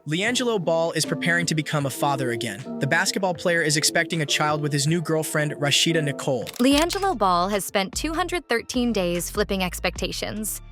LiAngelo Ball is preparing to become a father again. The basketball player is expecting a child with his new girlfriend, Rashida Nicole. LiAngelo Ball has spent 213 days flipping expectations.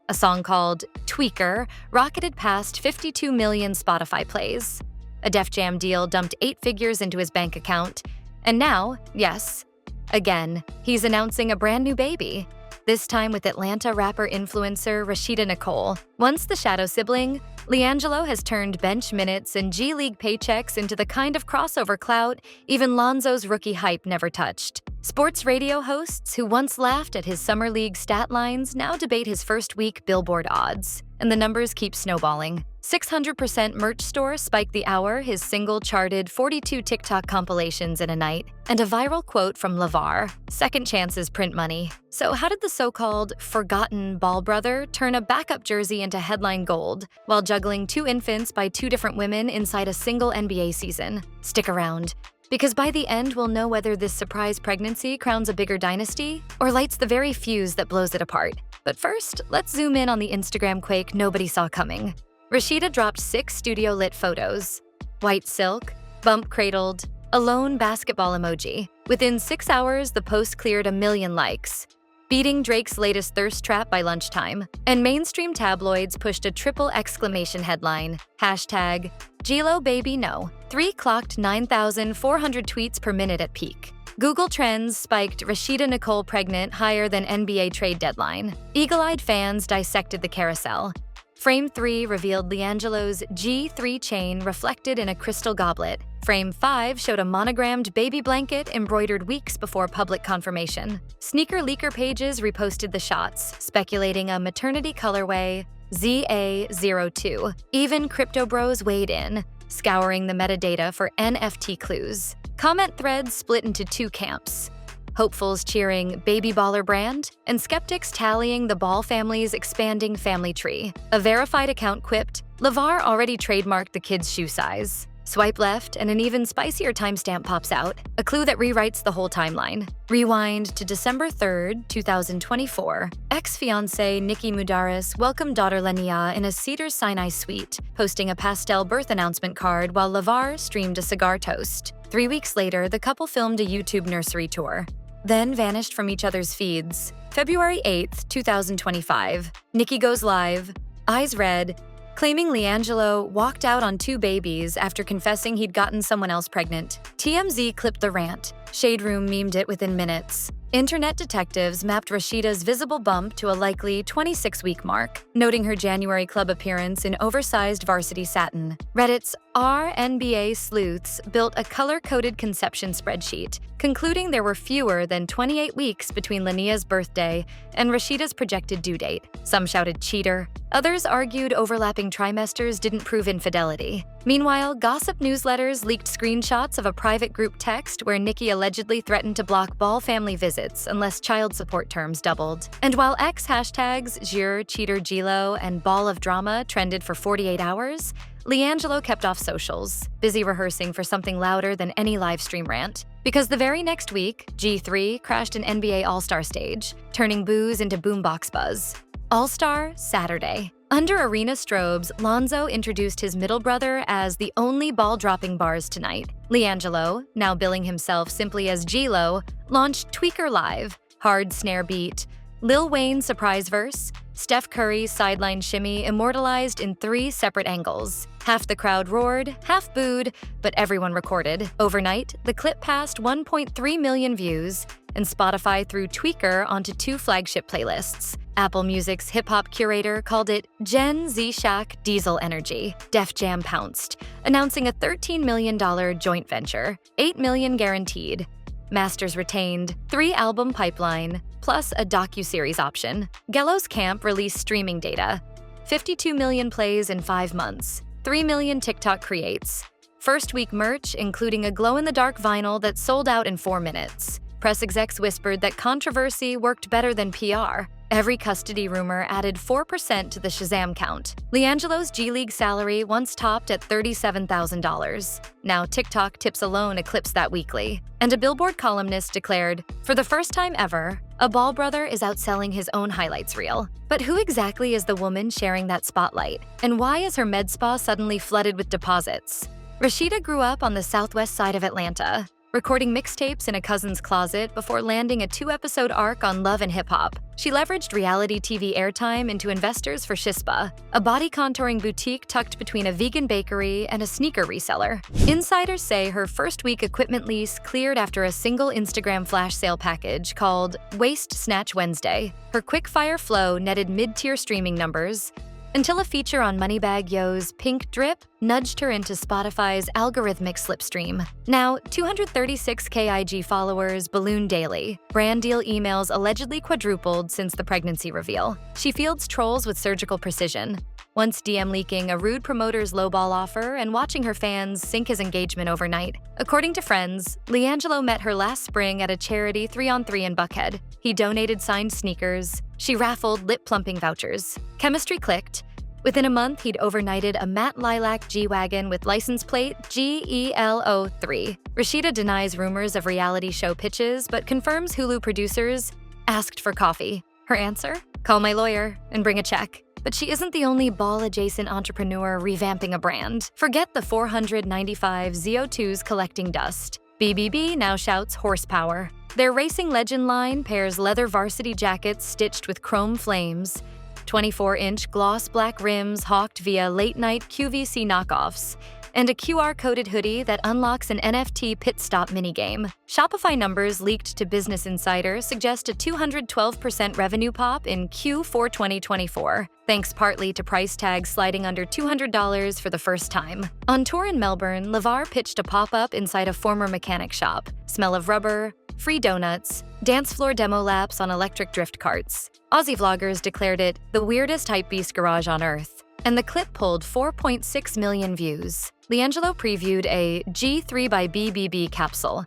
A song called Tweaker rocketed past 52 million Spotify plays. A Def Jam deal dumped 8 figures into his bank account. And now, yes, again, he's announcing a brand new baby. This time with Atlanta rapper-influencer Rashida Nicole. Once the shadow sibling, LiAngelo has turned bench minutes and G League paychecks into the kind of crossover clout even Lonzo's rookie hype never touched. Sports radio hosts who once laughed at his summer league stat lines now debate his first week Billboard odds. And the numbers keep snowballing. 600% merch store spiked the hour his single charted 42 TikTok compilations in a night, and a viral quote from LaVar, "Second chances print money." So how did the so-called forgotten Ball brother turn a backup jersey into headline gold while juggling 2 infants by 2 different women inside a single NBA season? Stick around, because by the end we'll know whether this surprise pregnancy crowns a bigger dynasty or lights the very fuse that blows it apart. But first, let's zoom in on the Instagram quake nobody saw coming. Rashida dropped 6 studio-lit photos. White silk, bump-cradled, a lone basketball emoji. Within 6 hours, the post cleared 1 million likes, beating Drake's latest thirst trap by lunchtime. And mainstream tabloids pushed a triple exclamation headline, hashtag #GLOBabyNo. 3 clocked 9,400 tweets per minute at peak. Google Trends spiked Rashida Nicole pregnant higher than NBA trade deadline. Eagle-eyed fans dissected the carousel. Frame 3 revealed LiAngelo's G3 chain reflected in a crystal goblet. Frame 5 showed a monogrammed baby blanket embroidered weeks before public confirmation. Sneaker leaker pages reposted the shots, speculating a maternity colorway ZA02. Even crypto bros weighed in, scouring the metadata for NFT clues. Comment threads split into 2 camps. Hopefuls cheering Baby Baller brand, and skeptics tallying the Ball family's expanding family tree. A verified account quipped, LaVar already trademarked the kid's shoe size. Swipe left and an even spicier timestamp pops out, a clue that rewrites the whole timeline. Rewind to December 3rd, 2024. Ex-fiancée Nikki Mudarris welcomed daughter Lania in a Cedars-Sinai suite, posting a pastel birth announcement card while LaVar streamed a cigar toast. 3 weeks later, the couple filmed a YouTube nursery tour, then vanished from each other's feeds. February 8th, 2025. Nikki goes live, eyes red, claiming LiAngelo walked out on 2 babies after confessing he'd gotten someone else pregnant. TMZ clipped the rant. Shade Room memed it within minutes. Internet detectives mapped Rashida's visible bump to a likely 26-week mark, noting her January club appearance in oversized varsity satin. Reddit's RNBA sleuths built a color-coded conception spreadsheet, concluding there were fewer than 28 weeks between Lania's birthday and Rashida's projected due date. Some shouted cheater. Others argued overlapping trimesters didn't prove infidelity. Meanwhile, gossip newsletters leaked screenshots of a private group text where Nikki allegedly threatened to block Ball family visits unless child support terms doubled. And while X hashtags Jure, Cheater, Gilo, and Ball of Drama trended for 48 hours, LiAngelo kept off socials, busy rehearsing for something louder than any live stream rant. Because the very next week, G3 crashed an NBA All-Star stage, turning boos into boombox buzz. All-Star Saturday. Under arena strobes, Lonzo introduced his middle brother as the only ball-dropping bars tonight. LiAngelo, now billing himself simply as G-Lo, launched Tweaker Live, hard snare beat, Lil Wayne surprise verse, Steph Curry's sideline shimmy immortalized in 3 separate angles. Half the crowd roared, half booed, but everyone recorded. Overnight, the clip passed 1.3 million views, and Spotify threw Tweaker onto 2 flagship playlists. Apple Music's hip-hop curator called it Gen Z Shaq Diesel Energy. Def Jam pounced, announcing a $13 million joint venture, $8 million guaranteed. Masters retained, 3-album pipeline, plus a docu-series option. Gello's Camp released streaming data, 52 million plays in 5 months, 3 million TikTok creates. First week merch, including a glow-in-the-dark vinyl that sold out in 4 minutes. Press execs whispered that controversy worked better than PR. Every custody rumor added 4% to the Shazam count. LiAngelo's G League salary once topped at $37,000. Now TikTok tips alone eclipsed that weekly. And a Billboard columnist declared, "For the first time ever, A Ball brother is outselling his own highlights reel. But who exactly is the woman sharing that spotlight? And why is her med spa suddenly flooded with deposits? Rashida grew up on the southwest side of Atlanta, recording mixtapes in a cousin's closet before landing a 2-episode arc on Love and Hip Hop. She leveraged reality TV airtime into investors for Shispa, a body contouring boutique tucked between a vegan bakery and a sneaker reseller. Insiders say her first-week equipment lease cleared after a single Instagram flash sale package called Waist Snatch Wednesday. Her quick-fire flow netted mid-tier streaming numbers, until a feature on Moneybagg Yo's Pink Drip nudged her into Spotify's algorithmic slipstream. Now, 236K IG followers balloon daily. Brand deal emails allegedly quadrupled since the pregnancy reveal. She fields trolls with surgical precision, once DM leaking a rude promoter's lowball offer and watching her fans sink his engagement overnight. According to friends, LiAngelo met her last spring at a charity 3-on-3 in Buckhead. He donated signed sneakers. She raffled lip-plumping vouchers. Chemistry clicked. Within a month, he'd overnighted a matte lilac G-Wagon with license plate GELO3. Rashida denies rumors of reality show pitches, but confirms Hulu producers asked for coffee. Her answer? Call my lawyer and bring a check. But she isn't the only ball-adjacent entrepreneur revamping a brand. Forget the 495 ZO2s collecting dust. BBB now shouts horsepower. Their racing legend line pairs leather varsity jackets stitched with chrome flames, 24-inch gloss black rims hawked via late-night QVC knockoffs, and a QR-coded hoodie that unlocks an NFT pit stop minigame. Shopify numbers leaked to Business Insider suggest a 212% revenue pop in Q4 2024, thanks partly to price tags sliding under $200 for the first time. On tour in Melbourne, LaVar pitched a pop-up inside a former mechanic shop. Smell of rubber, free donuts, dance floor demo laps on electric drift carts. Aussie vloggers declared it the weirdest hypebeast garage on earth, and the clip pulled 4.6 million views. LiAngelo previewed a G3 by BBB capsule,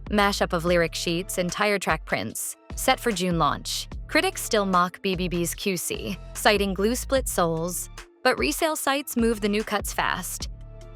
mashup of lyric sheets and tire track prints, set for June launch. Critics still mock BBB's QC, citing glue split soles, but resale sites move the new cuts fast.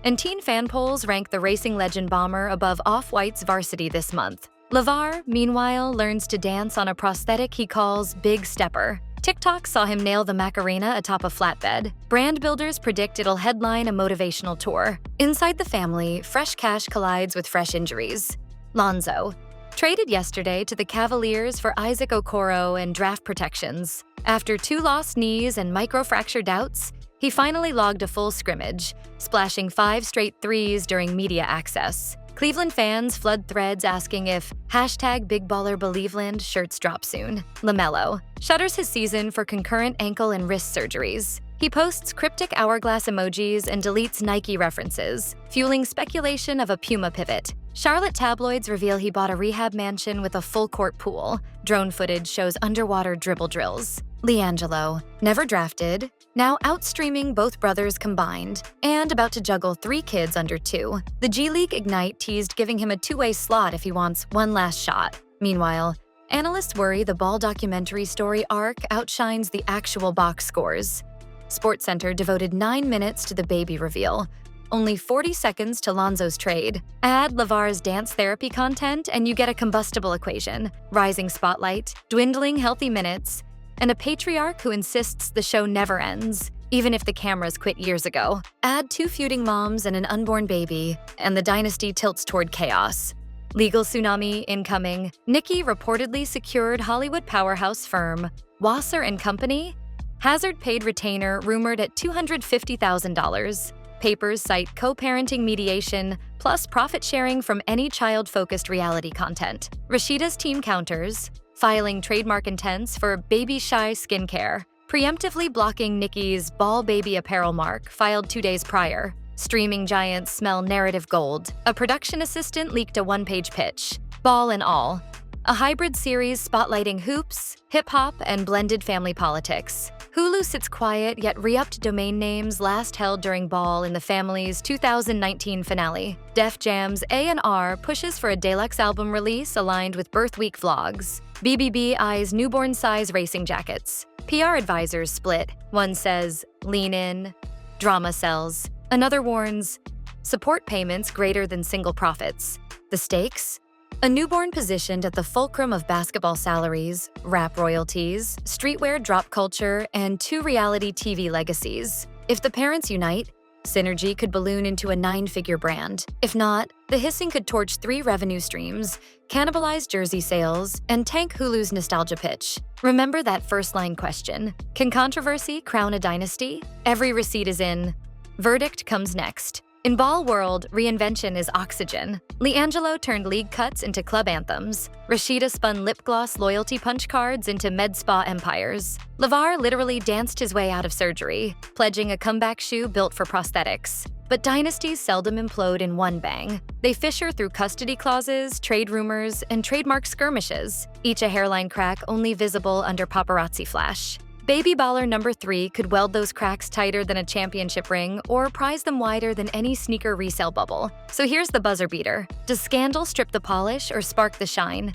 And teen fan polls rank the racing legend bomber above Off-White's Varsity this month. LaVar, meanwhile, learns to dance on a prosthetic he calls Big Stepper. TikTok saw him nail the Macarena atop a flatbed. Brand builders predict it'll headline a motivational tour. Inside the family, fresh cash collides with fresh injuries. Lonzo, traded yesterday to the Cavaliers for Isaac Okoro and draft protections. After 2 lost knees and microfracture doubts, he finally logged a full scrimmage, splashing 5 straight threes during media access. Cleveland fans flood threads asking if #BigBallerBelieveland shirts drop soon. LaMelo shutters his season for concurrent ankle and wrist surgeries. He posts cryptic hourglass emojis and deletes Nike references, fueling speculation of a Puma pivot. Charlotte tabloids reveal he bought a rehab mansion with a full-court pool. Drone footage shows underwater dribble drills. LiAngelo, never drafted, now outstreaming both brothers combined, and about to juggle 3 kids under 2. The G League Ignite teased giving him a 2-way slot if he wants one last shot. Meanwhile, analysts worry the Ball documentary story arc outshines the actual box scores. SportsCenter devoted 9 minutes to the baby reveal, only 40 seconds to Lonzo's trade. Add LaVar's dance therapy content and you get a combustible equation: rising spotlight, dwindling healthy minutes, and a patriarch who insists the show never ends, even if the cameras quit years ago. Add 2 feuding moms and an unborn baby, and the dynasty tilts toward chaos. Legal tsunami incoming. Nikki reportedly secured Hollywood powerhouse firm Wasser and Company. Hazard paid retainer rumored at $250,000. Papers cite co-parenting mediation plus profit sharing from any child-focused reality content. Rashida's team counters, filing trademark intents for Baby Shy skincare, preemptively blocking Nikki's Ball Baby apparel mark filed 2 days prior. Streaming giants smell narrative gold. A production assistant leaked a 1-page pitch. Ball and All, a hybrid series spotlighting hoops, hip-hop, and blended family politics. Hulu sits quiet yet re-upped domain names last held during Ball in the family's 2019 finale. Def Jam's A&R pushes for a deluxe album release aligned with birth week vlogs. BBB eyes newborn-size racing jackets. PR advisors split. One says, lean in, drama sells. Another warns, support payments greater than single profits. The stakes? A newborn positioned at the fulcrum of basketball salaries, rap royalties, streetwear drop culture, and two reality TV legacies. If the parents unite, synergy could balloon into a 9-figure brand. If not, the hissing could torch 3 revenue streams, cannibalize jersey sales, and tank Hulu's nostalgia pitch. Remember that first-line question: can controversy crown a dynasty? Every receipt is in. Verdict comes next. In ball world, reinvention is oxygen. LiAngelo turned league cuts into club anthems. Rashida spun lip gloss loyalty punch cards into med spa empires. LaVar literally danced his way out of surgery, pledging a comeback shoe built for prosthetics. But dynasties seldom implode in one bang. They fissure through custody clauses, trade rumors, and trademark skirmishes, each a hairline crack only visible under paparazzi flash. Baby baller number 3 could weld those cracks tighter than a championship ring or prise them wider than any sneaker resale bubble. So here's the buzzer beater. Does scandal strip the polish or spark the shine?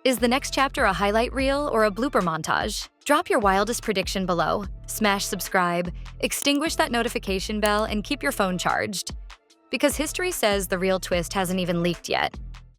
Is the next chapter a highlight reel or a blooper montage? Drop your wildest prediction below. Smash subscribe, extinguish that notification bell, and keep your phone charged. Because history says the real twist hasn't even leaked yet.